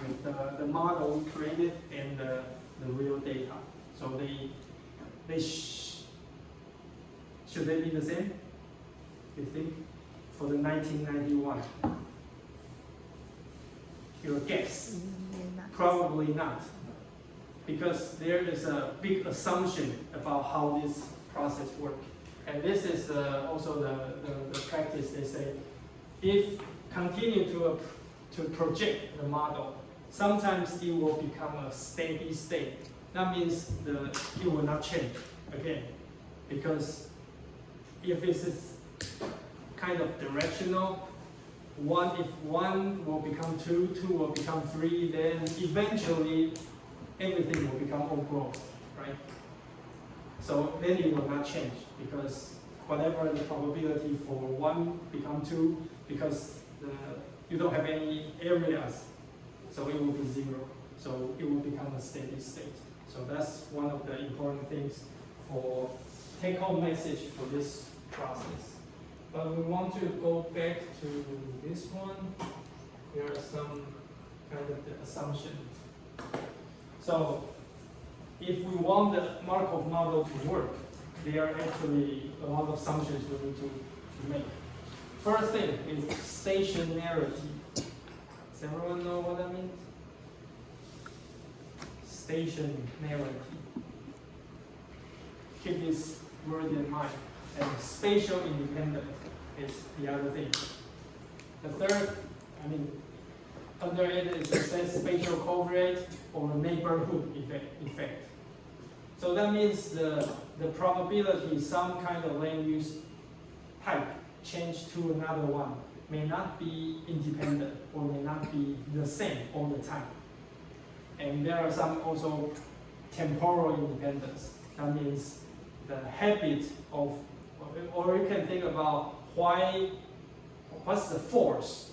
with the model we created and the real data. So should they be the same, you think, for the 1991? Your guess? Probably not, because there is a big assumption about how this process works. And this is also the practice. They say, if continue to project the model, sometimes it will become a steady state. That means it will not change again, because if it is kind of directional, if one will become two, two will become three, then eventually everything will become old growth, right? So then it will not change, because whatever the probability for one become two, because you don't have any areas, so it will be zero. So it will become a steady state. So that's one of the important things for take-home message for this process. But we want to go back to this one. There are some kind of the assumption. So if we want the Markov model to work, there are actually a lot of assumptions we need to make. First thing is stationarity. Does everyone know what that means? Stationarity. Keep this word in mind. And spatial independence is the other thing. The third, under it, it says spatial covariate or neighborhood effect. So that means the probability some kind of land use type change to another one may not be independent or may not be the same all the time. And there are some also temporal independence. That means the habit of, or you can think about what's the force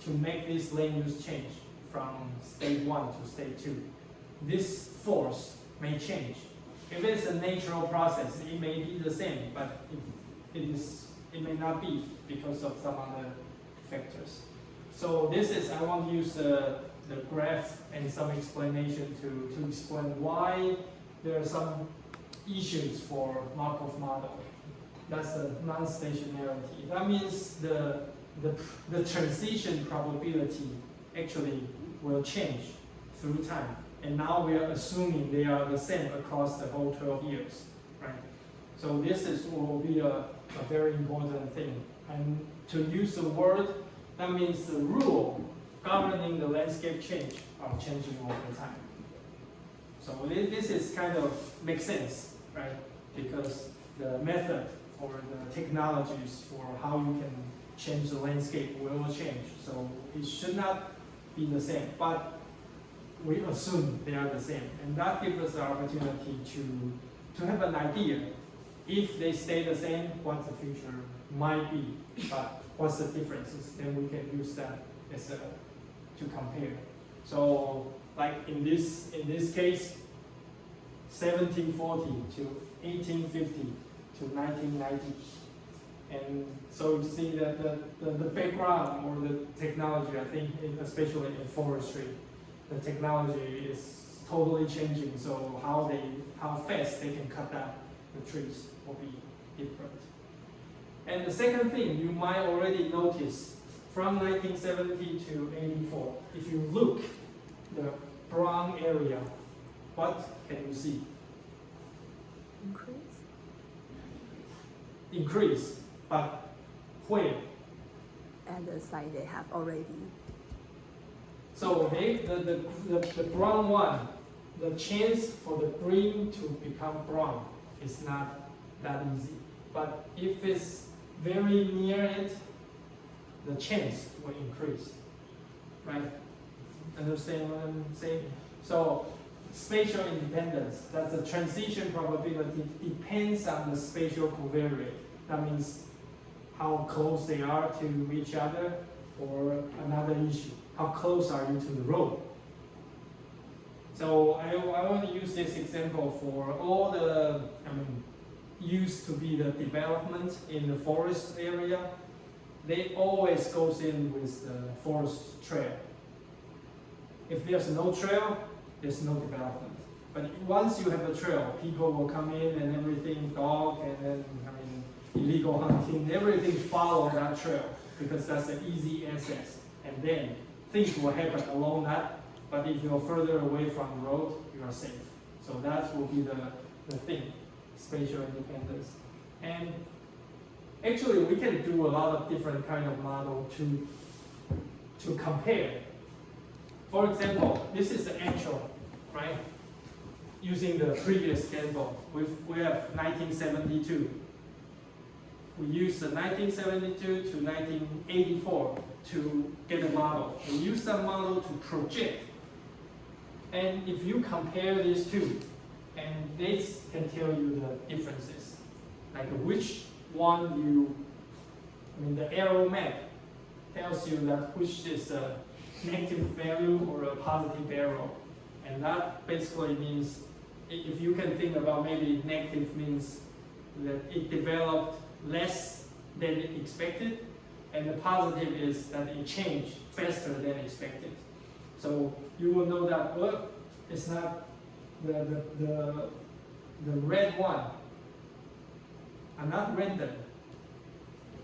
to make this land use change from state 1 to state 2. This force may change. If it's a natural process, it may be the same, but it may not be because of some other factors. So I want to use the graph and some explanation to explain why there are some issues for Markov model. That's the non-stationarity. That means the transition probability actually will change through time. And now we are assuming they are the same across the whole 12 years, right? So this will be a very important thing. And to use the word, that means the rule governing the landscape change are changing all the time. So this is kind of makes sense, right? Because the method or the technologies for how you can change the landscape will change. So it should not be the same, but we assume they are the same. And that gives us the opportunity to have an idea. If they stay the same, what the future might be, but what's the differences? Then we can use that as to compare. So like in this case, 1740 to 1850 to 1990. And so you see that the background or the technology, I think, especially in forestry, the technology is totally changing. So how fast they can cut down the trees will be different. And the second thing you might already notice from 1970 to 84, if you look the brown area, what can you see? Increase, but where? And the side they have already. So the brown one, the chance for the green to become brown is not that easy. But if it's very near it, the chance will increase, right? Understand what I'm saying? So spatial independence, that's the transition probability, depends on the spatial covariate. That means how close they are to each other, or another issue, how close are you to the road? So I want to use this example for all the, used to be the development in the forest area. They always goes in with the forest trail. If there's no trail, there's no development. But once you have a trail, people will come in and everything, dog, and then, illegal hunting, everything follow that trail because that's an easy access. And then things will happen along that, but if you're further away from the road, you are safe. So that will be the thing, spatial independence. And actually, we can do a lot of different kind of model to compare. For example, this is the actual, right? Using the previous schedule, we have 1972. We use the 1972 to 1984 to get a model. We use that model to project. And if you compare these two, and this can tell you the differences, like which one the arrow map tells you that which is a negative value or a positive arrow. And that basically means, if you can think about maybe negative means that it developed less than expected, and the positive is that it changed faster than expected. So you will know that, well, it's not the red one are not random.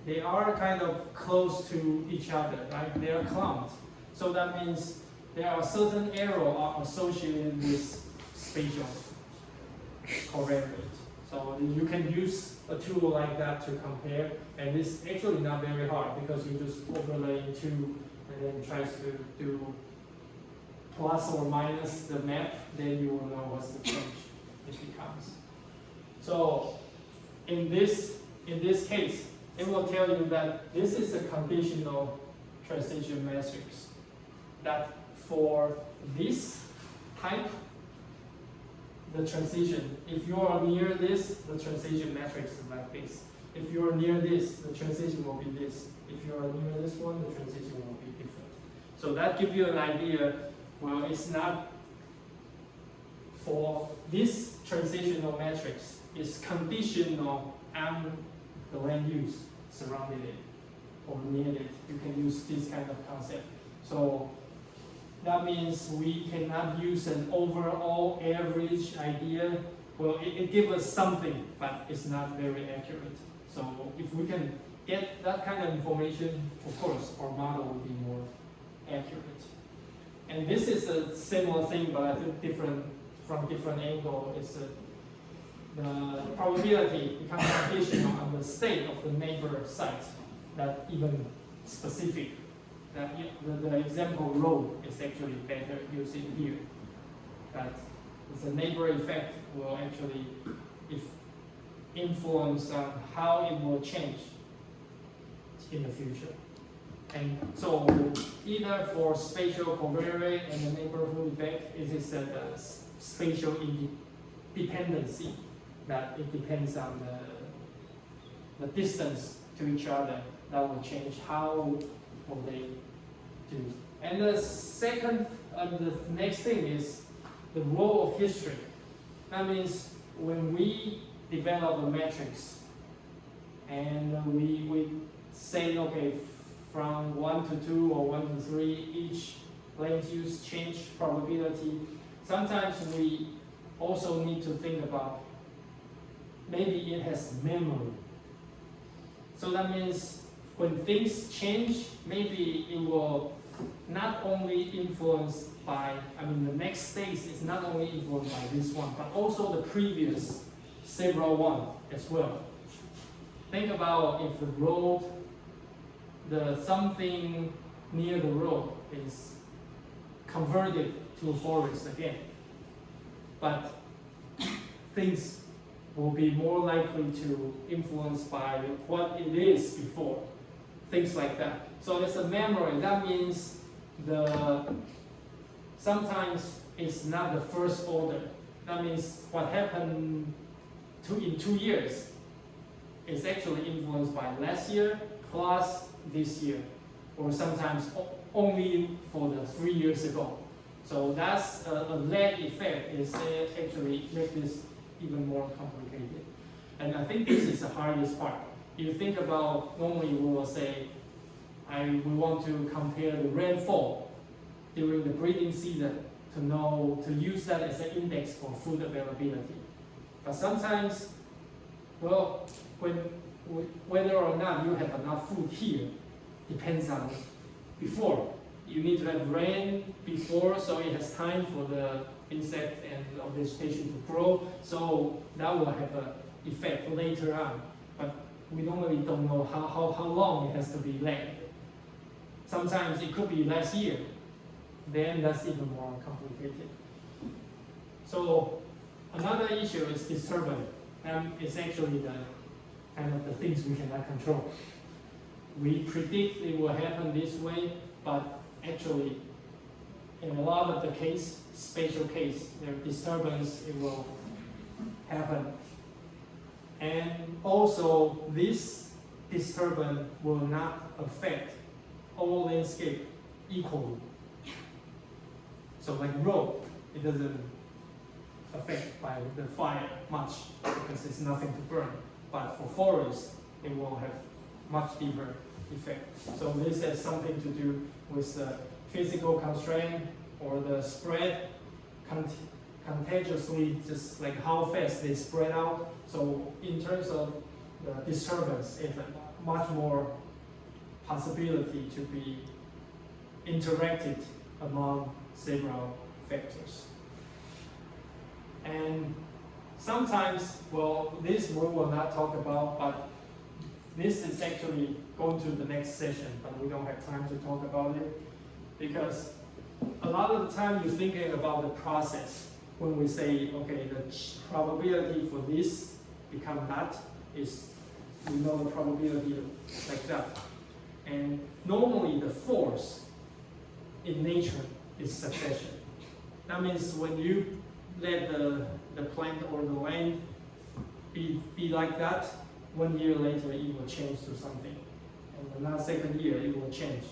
They are kind of close to each other, right? They are clumped. So that means there are certain arrows associated with spatial covariate. So you can use a tool like that to compare, and it's actually not very hard because you just overlay two and then try to do plus or minus the map, then you will know what's the change it becomes. So in this case, it will tell you that this is a conditional transition matrix. That for this type, the transition, if you are near this, the transition matrix is like this. If you are near this, the transition will be this. If you are near this one, the transition will be different. So that gives you an idea. Well, it's not for this transitional matrix, it's conditional on the land use surrounding it or near it. You can use this kind of concept. So that means we cannot use an overall average idea. Well, it gives us something, but it's not very accurate. So if we can get that kind of information, of course, our model will be more accurate. And this is a similar thing, but I think from different angle. It's the probability becomes conditional on the state of the neighbor site, that even specific. That the example road is actually better using here. That the neighbor effect will actually influence on how it will change in the future. And so either for spatial covariate and the neighborhood effect, it is a spatial dependency, that it depends on the distance to each other that will change how will they do. And the next thing is the role of history. That means when we develop a matrix and we say, okay, from 1 to 2 or 1 to 3, each land use change probability, sometimes we also need to think about maybe it has memory. So that means when things change, maybe it will not only influence by, the next stage is not only influenced by this one, but also the previous several one as well. Think about if the road, something near the road is converted to a forest again, but things will be more likely to influence by what it is before, things like that. So there's a memory. That means sometimes it's not the first order. That means what happened in 2 years is actually influenced by last year plus this year, or sometimes only for the 3 years ago. So that's a lag effect is actually make this even more complicated. And I think this is the hardest part. You think about, normally we will say, we want to compare the rainfall during the breeding season to use that as an index for food availability. But sometimes, well, whether or not you have enough food here depends on before. You need to have rain before, so it has time for the insect and vegetation to grow. So that will have an effect later on. But we normally don't know how long it has to be laid. Sometimes it could be last year. Then that's even more complicated. So another issue is disturbance. It's actually the kind of the things we cannot control. We predict it will happen this way, but actually, in a lot of the case, spatial case, there disturbance, it will happen. And also, this disturbance will not affect all landscape equally. So like road, it doesn't affect by the fire much because it's nothing to burn. But for forest, it will have much deeper effect. So this has something to do with the physical constraint or the spread contagiously, just like how fast they spread out. So in terms of the disturbance, it's much more possibility to be interacted among several factors. And sometimes, well, this we will not talk about, but this is actually going to the next session, but we don't have time to talk about it because a lot of the time you're thinking about the process when we say, okay, the probability for this become that is, we know the probability like that. And normally the force in nature is succession. That means when you let the plant or the land be like that, 1 year later it will change to something. And the next second year it will change.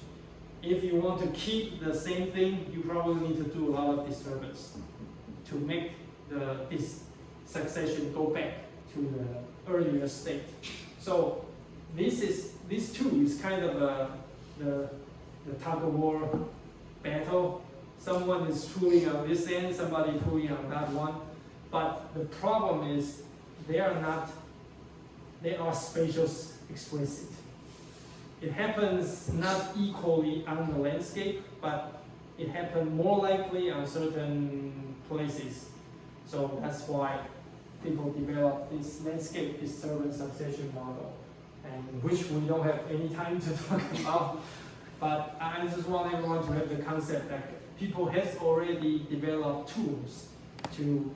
If you want to keep the same thing, you probably need to do a lot of disturbance to make this succession go back to the earlier state. So this too is kind of the tug of war battle. Someone is pulling on this end, somebody pulling on that one. But the problem is they are spatial explicit. It happens not equally on the landscape, but it happens more likely on certain places. So that's why people develop this landscape disturbance succession model, and which we don't have any time to talk about. But I just want everyone to have the concept that people have already developed tools to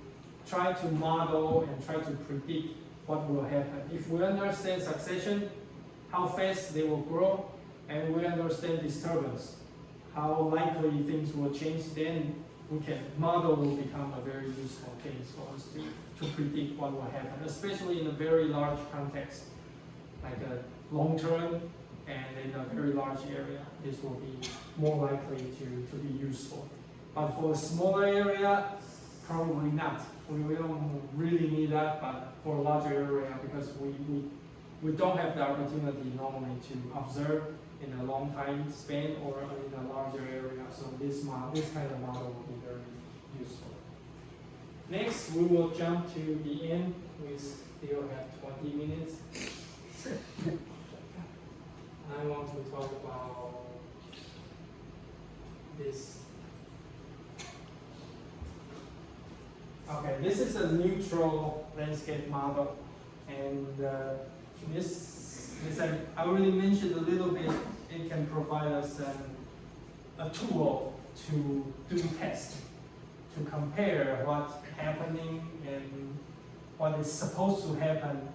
try to model and try to predict what will happen. If we understand succession, how fast they will grow, and we understand disturbance, how likely things will change, then model will become a very useful thing for us to predict what will happen, especially in a very large context, like a long term and in a very large area. This will be more likely to be useful. But for a smaller area, probably not. We don't really need that, but for a larger area, because we don't have the opportunity normally to observe in a long time span or in a larger area. So this kind of model will be very useful. Next, we will jump to the end. We still have 20 minutes. I want to talk about this. Okay, this is a neutral landscape model, and this I already mentioned a little bit. It can provide us a tool to do tests, to compare what's happening and what is supposed to happen,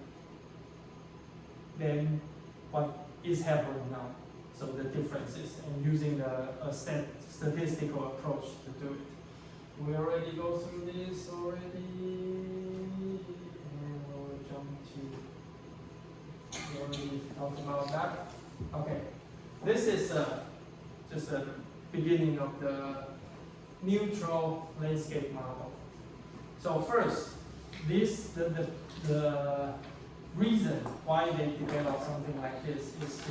then what is happening now. So the differences, and using a statistical approach to do it. We already go through this already, and we'll jump to, we already talked about that. Okay, this is just a beginning of the neutral landscape model. So first, the reason why they develop something like this is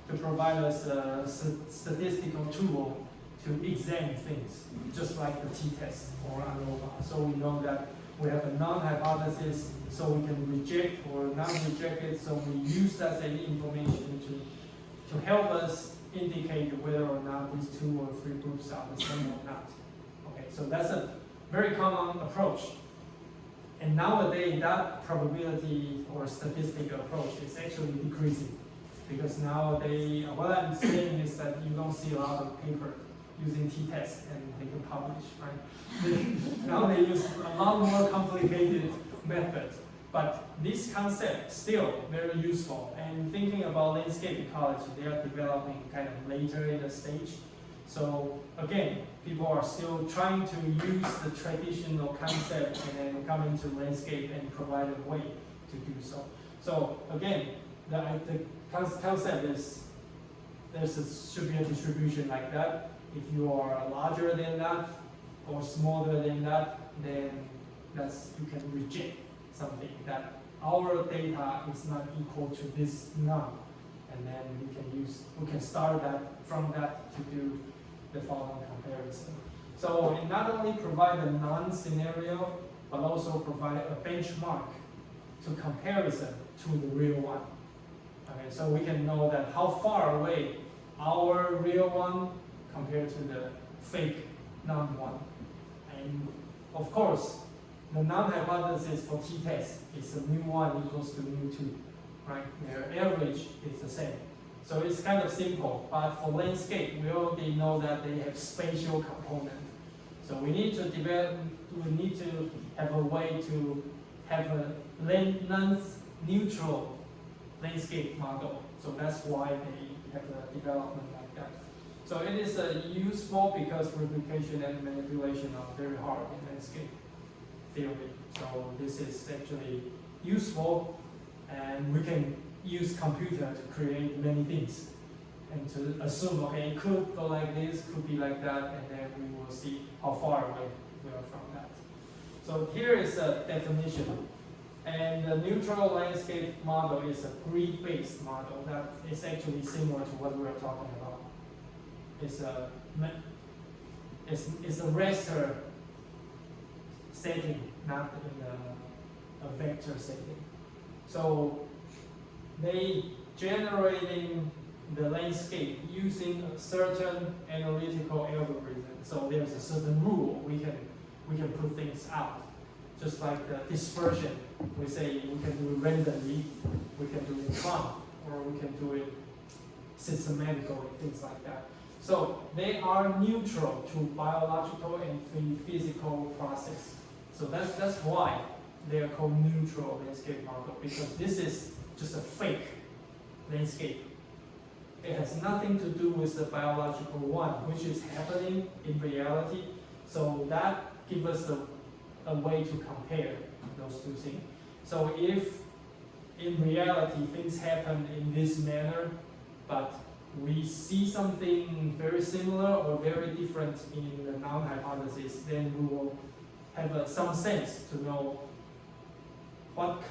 to provide us a statistical tool to examine things, just like the t-test or ANOVA. So we know that we have a non-hypothesis, so we can reject or not reject it, so we use that as information to help us indicate whether or not these 2 or 3 groups are the same or not. Okay, so that's a very common approach. And nowadays, that probability or statistical approach is actually decreasing. Because nowadays, what I'm saying is that you don't see a lot of paper using t-test and they can publish, right? Now they use a lot more complicated methods. But this concept still very useful. And thinking about landscape ecology, they are developing kind of later in the stage. So again, people are still trying to use the traditional concept and then come into landscape and provide a way to do so. So again, the concept is should be a distribution like that. If you are larger than that or smaller than that, then you can reject something that our data is not equal to this none, and then we can start that from that to do the following comparison. So it not only provide a non-scenario, but also provide a benchmark to comparison to the real one. Okay, so we can know that how far away our real one compared to the fake non-one. And of course, the non-hypothesis for t-test is a mu1 equals to mu2, right? Their average is the same. So it's kind of simple, but for landscape, we already know that they have spatial component. So we need to have a way to have a length-neutral landscape model. So that's why they have a development like that. So it is useful because replication and manipulation are very hard in landscape theory. So this is actually useful, and we can use computer to create many things and to assume, okay, it could go like this, could be like that, and then we will see how far away we are from that. So here is a definition. And the neutral landscape model is a grid-based model that is actually similar to what we are talking about. It's a raster setting, not in a vector setting. So they generating the landscape using a certain analytical algorithm. So there's a certain rule we can put things out. Just like the dispersion, we say we can do it randomly, we can do it clump, or we can do it systematically, things like that. So they are neutral to biological and physical process. So that's why they are called neutral landscape model, because this is just a fake landscape. It has nothing to do with the biological one, which is happening in reality. So that gives us a way to compare those two things. So if in reality things happen in this manner, but we see something very similar or very different in the non-hypothesis, then we will have some sense to know what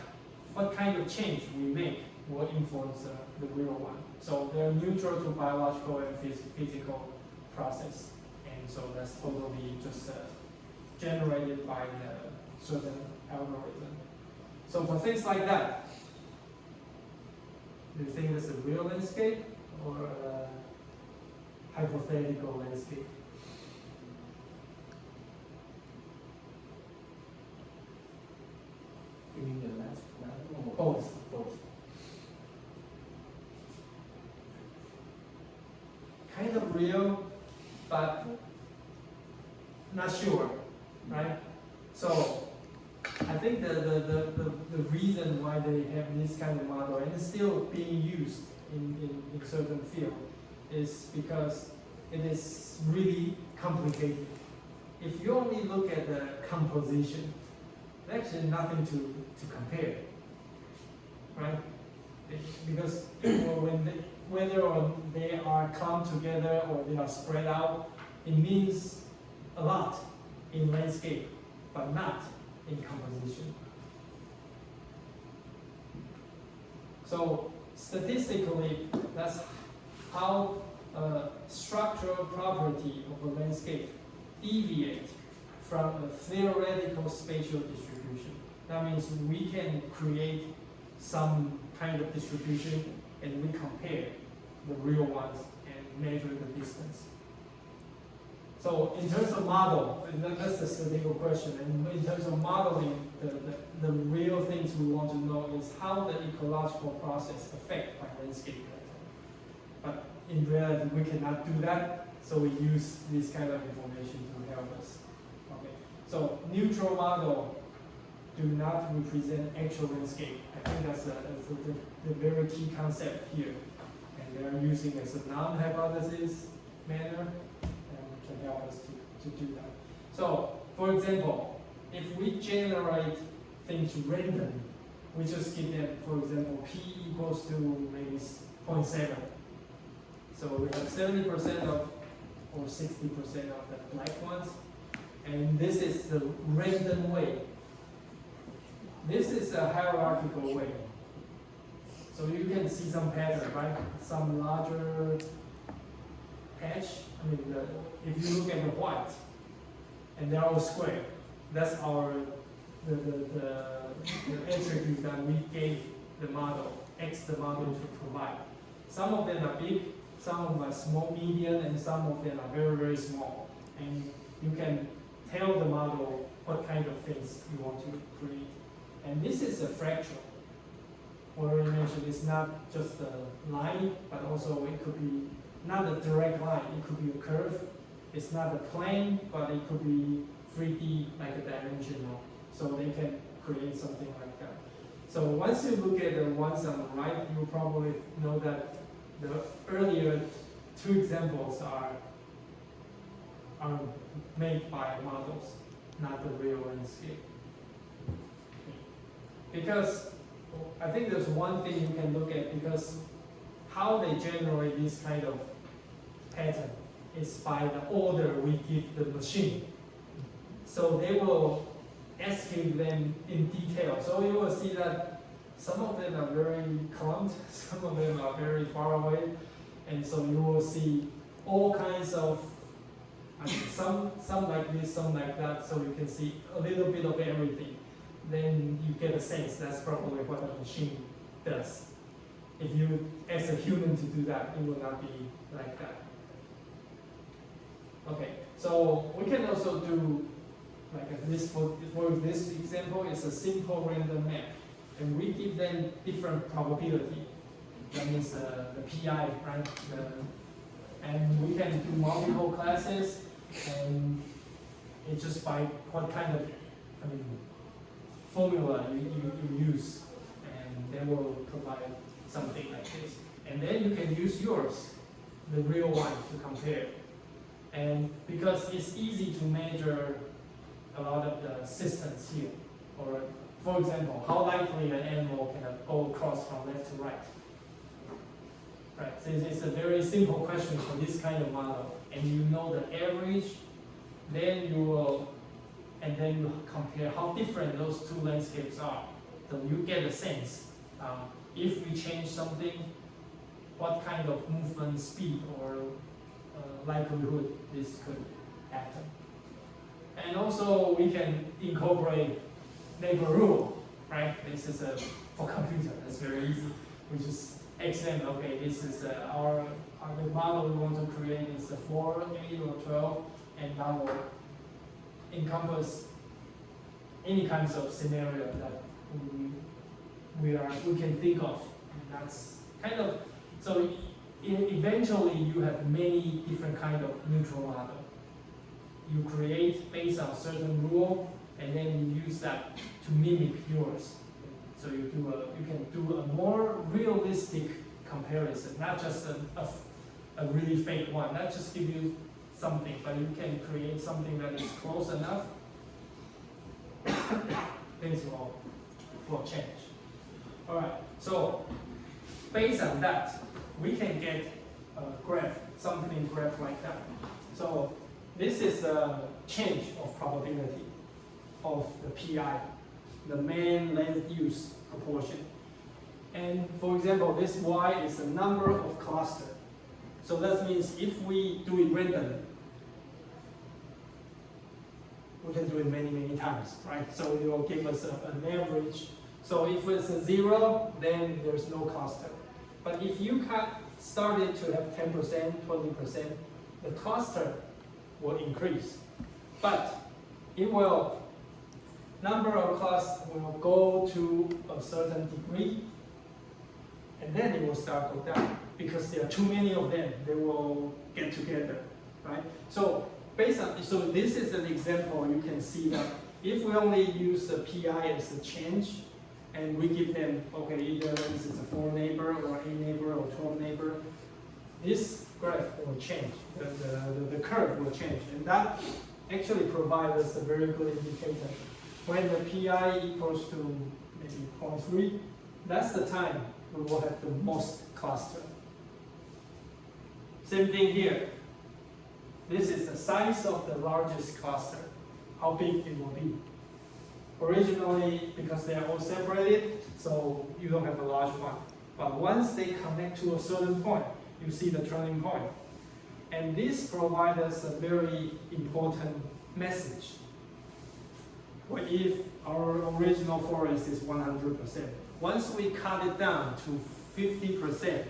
kind of change we make will influence the real one. So they're neutral to biological and physical process, and so that's totally just generated by the certain algorithm. So for things like that, do you think it's a real landscape or a hypothetical landscape? You mean the last one? Both. Kind of real, but not sure, right? So I think the reason why they have this kind of model and it's still being used in certain field is because it is really complicated. If you only look at the composition, there's actually nothing to compare, right? Because whether or they are clumped together or they are spread out, it means a lot in landscape, but not in composition. So statistically, that's how a structural property of a landscape deviate from a theoretical spatial distribution. That means we can create some kind of distribution and we compare the real ones and measure the distance. So in terms of model, that's the statistical question. And in terms of modeling, the real things we want to know is how the ecological process affect by landscape pattern. But in reality, we cannot do that, so we use this kind of information to help us. Okay. So neutral model do not represent actual landscape. I think that's the very key concept here. And they are using as a non-hypothesis manner and can help us to do that. So, for example, if we generate things randomly, we just give them, for example, p equals to maybe 0.7. So we have 70% of or 60% of the black ones. And this is the random way. This is a hierarchical way. So you can see some pattern, right? Some larger patch. I mean, if you look at the white, and they're all square, that's our the attribute that we gave the model, the model to provide. Some of them are big, some of them are small, medium, and some of them are very, very small. And you can tell the model what kind of things you want to create. And this is a fractal. What I mentioned is not just a line, but also it could be not a direct line, it could be a curve. It's not a plane, but it could be 3D, like a dimensional. So they can create something like that. So once you look at the ones on the right, you probably know that the earlier two examples are made by models, not the real landscape. Because I think there's one thing you can look at, because how they generate this kind of pattern is by the order we give the machine. So they will escape them in detail. So you will see that some of them are very clumped, some of them are very far away, and so you will see all kinds of, I mean, some like this, some like that, so you can see a little bit of everything. Then you get a sense that's probably what a machine does. If you ask a human to do that, it will not be like that. Okay, so we can also do like this. For this example, it's a simple random map, and we give them different probability. That means the PI, right? And we can do multiple classes, and it's just by what kind of, I mean, formula you use, and they will provide something like this. And then you can use yours, the real one, to compare. And because it's easy to measure a lot of the systems here, or for example, how likely an animal can go across from left to right. Right, so it's a very simple question for this kind of model, and you know the average, then you will, and then you compare how different those two landscapes are. So you get a sense. If we change something, what kind of movement speed or likelihood this could happen. And also we can incorporate neighbor rule, right? This is for computer, that's very easy. We just extend, okay, this is the model we want to create is a 4, 8, or 12, and that will encompass any kinds of scenario that we can think of. And that's kind of, so eventually you have many different kind of neutral model. You create based on certain rule, and then you use that to mimic yours. So you can do a more realistic comparison, not just a really fake one. Not just give you something, but you can create something that is close enough. Things will change. All right. So based on that, we can get a graph, something graph like that. So this is a change of probability of the PI, the main land use proportion. And for example, this Y is the number of clusters. So that means if we do it randomly, we can do it many, many times, right? So it will give us an average. So if it's a 0, then there's no cluster. But if you started to have 10%, 20%, the cluster will increase. But it will, number of clusters will go to a certain degree, and then it will start to go down. Because there are too many of them, they will get together, right? So so this is an example. You can see that if we only use the PI as a change, and we give them, okay, either this is a 4 neighbor or 8 neighbor or 12 neighbor, this graph will change, the curve will change, and that actually provides us a very good indicator. When the PI equals to maybe 0.3, that's the time we will have the most cluster. Same thing here. This is the size of the largest cluster, how big it will be. Originally, because they are all separated, so you don't have a large one. But once they connect to a certain point, you see the turning point. And this provides us a very important message. What if our original forest is 100%? Once we cut it down to 50%,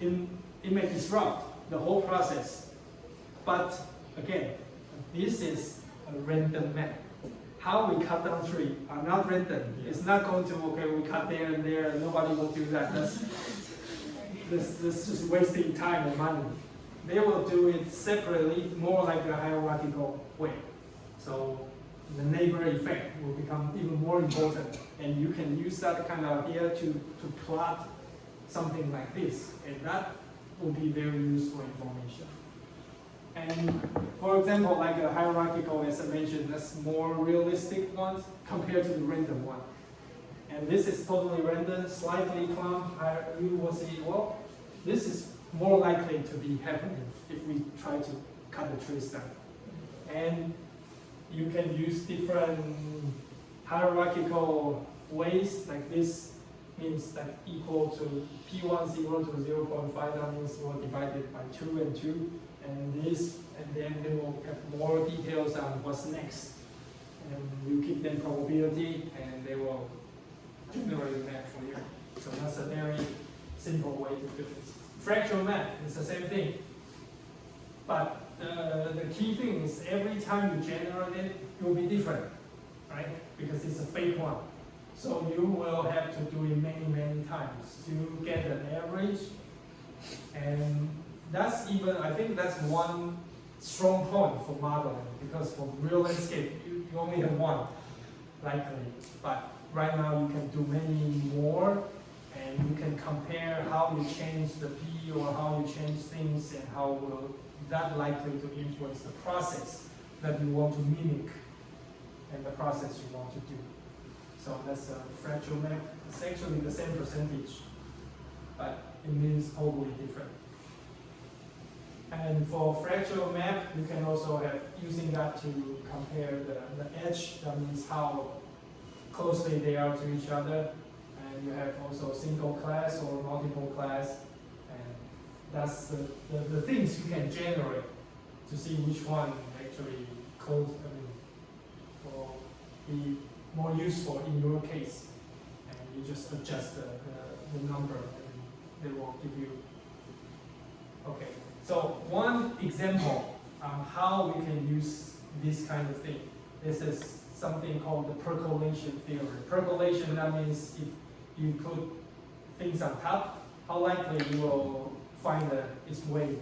it may disrupt the whole process. But again, this is a random map. How we cut down trees are not random. It's not going to, okay, we cut there and there, and nobody will do that. That's just wasting time and money. They will do it separately, more like a hierarchical way. So the neighbor effect will become even more important. And you can use that kind of idea to plot something like this. And that will be very useful information. And for example, like a hierarchical, as I mentioned, that's more realistic ones compared to the random one. And this is totally random, slightly clumped. You will see, well, this is more likely to be happening if we try to cut the trees down. And you can use different hierarchical ways, like this means that equal to P10 to 0.5, that means we'll divide it by 2 and 2. And this, and then they will have more details on what's next. And you give them probability, and they will generate a map for you. So that's a very simple way to do it. Fractal map is the same thing. But the key thing is every time you generate it, it will be different, right? Because it's a fake one. So you will have to do it many, many times to get an average. And that's even, I think that's one strong point for modeling, because for real landscape, you only have one, likely. But right now you can do many more, and you can compare how you change the P or how you change things, and how will that likely to influence the process that you want to mimic and the process you want to do. So that's a fractal map. It's actually the same percentage, but it means totally different. And for fractal map, you can also have using that to compare the edge. That means how closely they are to each other. And you have also single class or multiple class. And that's the things you can generate to see which one actually will be more useful in your case. And you just adjust the number, and they will give you. Okay. So one example on how we can use this kind of thing. This is something called the percolation theory. Percolation, that means if you put things on top, how likely you will find its way,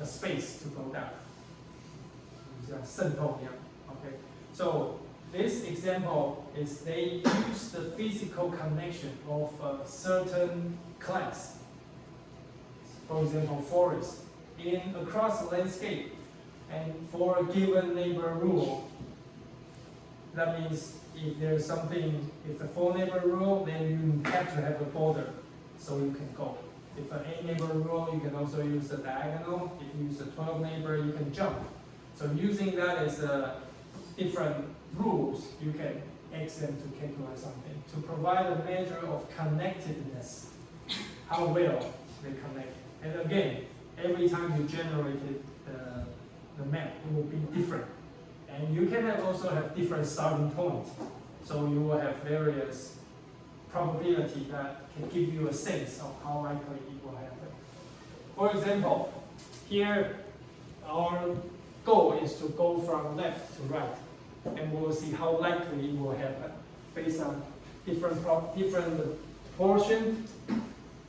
a space to go down. Okay. So this example is they use the physical connection of a certain class. For example, forest. Across the landscape, and for a given neighbor rule, that means if there's something, if a 4 neighbor rule, then you have to have a border so you can go. If an 8 neighbor rule, you can also use a diagonal. If you use a 12 neighbor, you can jump. So using that as different rules, you can X them to calculate something to provide a measure of connectedness, how well they connect. And again, every time you generated the map, it will be different. And you can also have different starting points. So you will have various probability that can give you a sense of how likely it will happen. For example, here our goal is to go from left to right, and we'll see how likely it will happen based on different portion.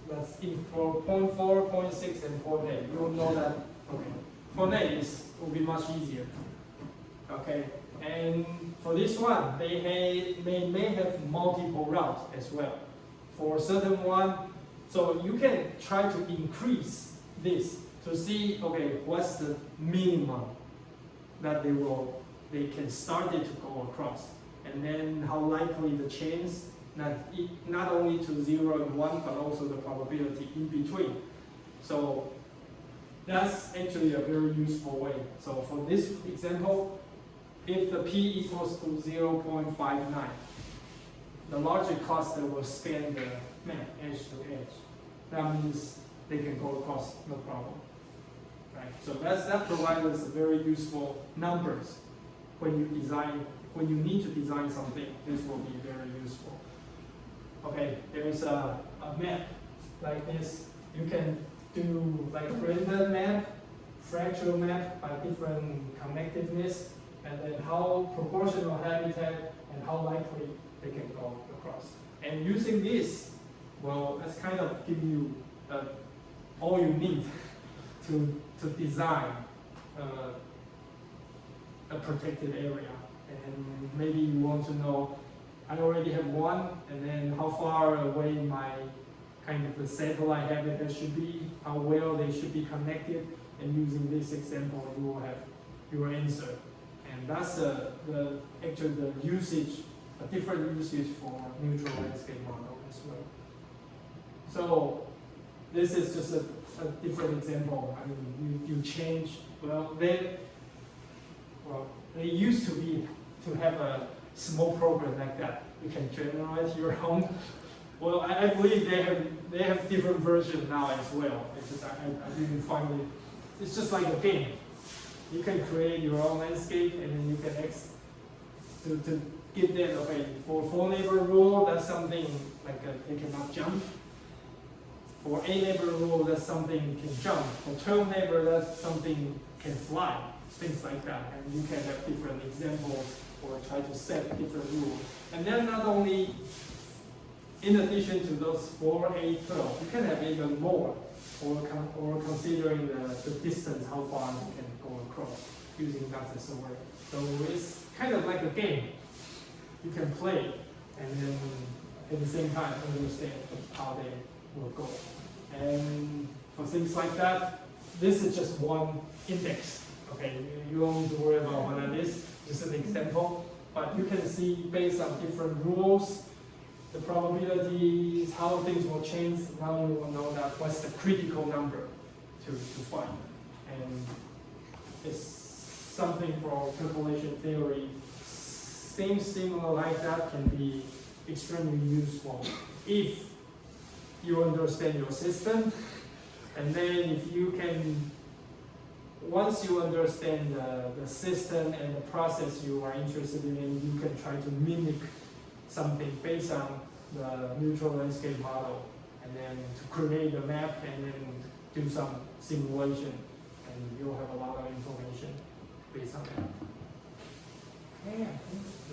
That's in for point 4, point 6, and point 8. You will know that, okay, point 8 will be much easier. Okay, and for this one, they may have multiple routes as well. For certain one, so you can try to increase this to see, okay, what's the minimum that they can start it to go across, and then how likely the chance that it, not only to 0 and 1, but also the probability in between. So that's actually a very useful way. So for this example, if the p equals to 0.59, the logic cluster will span the map edge to edge. That means they can go across no problem. Right? So that provides us very useful numbers when you need to design something. This will be very useful. Okay, there's a map like this. You can do like random map, fractal map by different connectiveness, and then how proportional habitat and how likely they can go across. And using this, well, that's kind of give you all you need to design a protected area. And maybe you want to know, I already have one, and then how far away my kind of the satellite habitat should be, how well they should be connected, and using this example, you will have your answer. And that's actually the usage, a different usage for neutral landscape model as well. So this is just a different example. I mean, you change, they used to have a small program like that. You can generate your own. Well, I believe they have different versions now as well. It's just I didn't find it. It's just like a game. You can create your own landscape, and then you can to get that. Okay, for 4 neighbor rule, that's something like they cannot jump. For 8 neighbor rule, that's something you can jump. For 12 neighbor, that's something can fly. Things like that, and you can have different examples or try to set different rules. And then not only, in addition to those 4, 8, 12, you can have even more, or considering the distance, how far you can go across using that as a way. So it's kind of like a game. You can play, and then at the same time understand how they will go. And for things like that, this is just one index. Okay, you don't need to worry about what that is, just an example. But you can see based on different rules, the probabilities, how things will change. Now you will know that what's the critical number to find. And it's something for calculation theory. Things similar like that can be extremely useful if you understand your system. And then if you can, once you understand the system and the process you are interested in, you can try to mimic something based on the neutral landscape model, and then to create a map and then do some simulation, and you'll have a lot of information based on that. Yeah,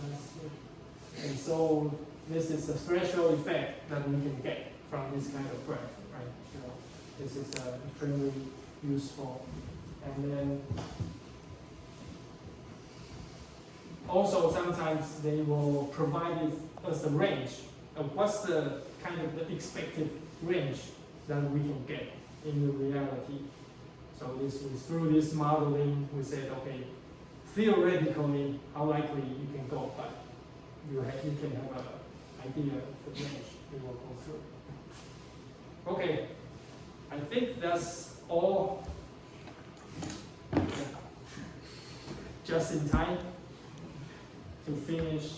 that's it. And so this is a threshold effect that we can get from this kind of graph, right? You know, this is extremely useful. And then also sometimes they will provide us a range of what's the kind of the expected range that we can get in the reality. So through this modeling, we said, okay, theoretically, how likely you can go, but you can have an idea of the range we will go through. Okay, I think that's all. Just in time to finish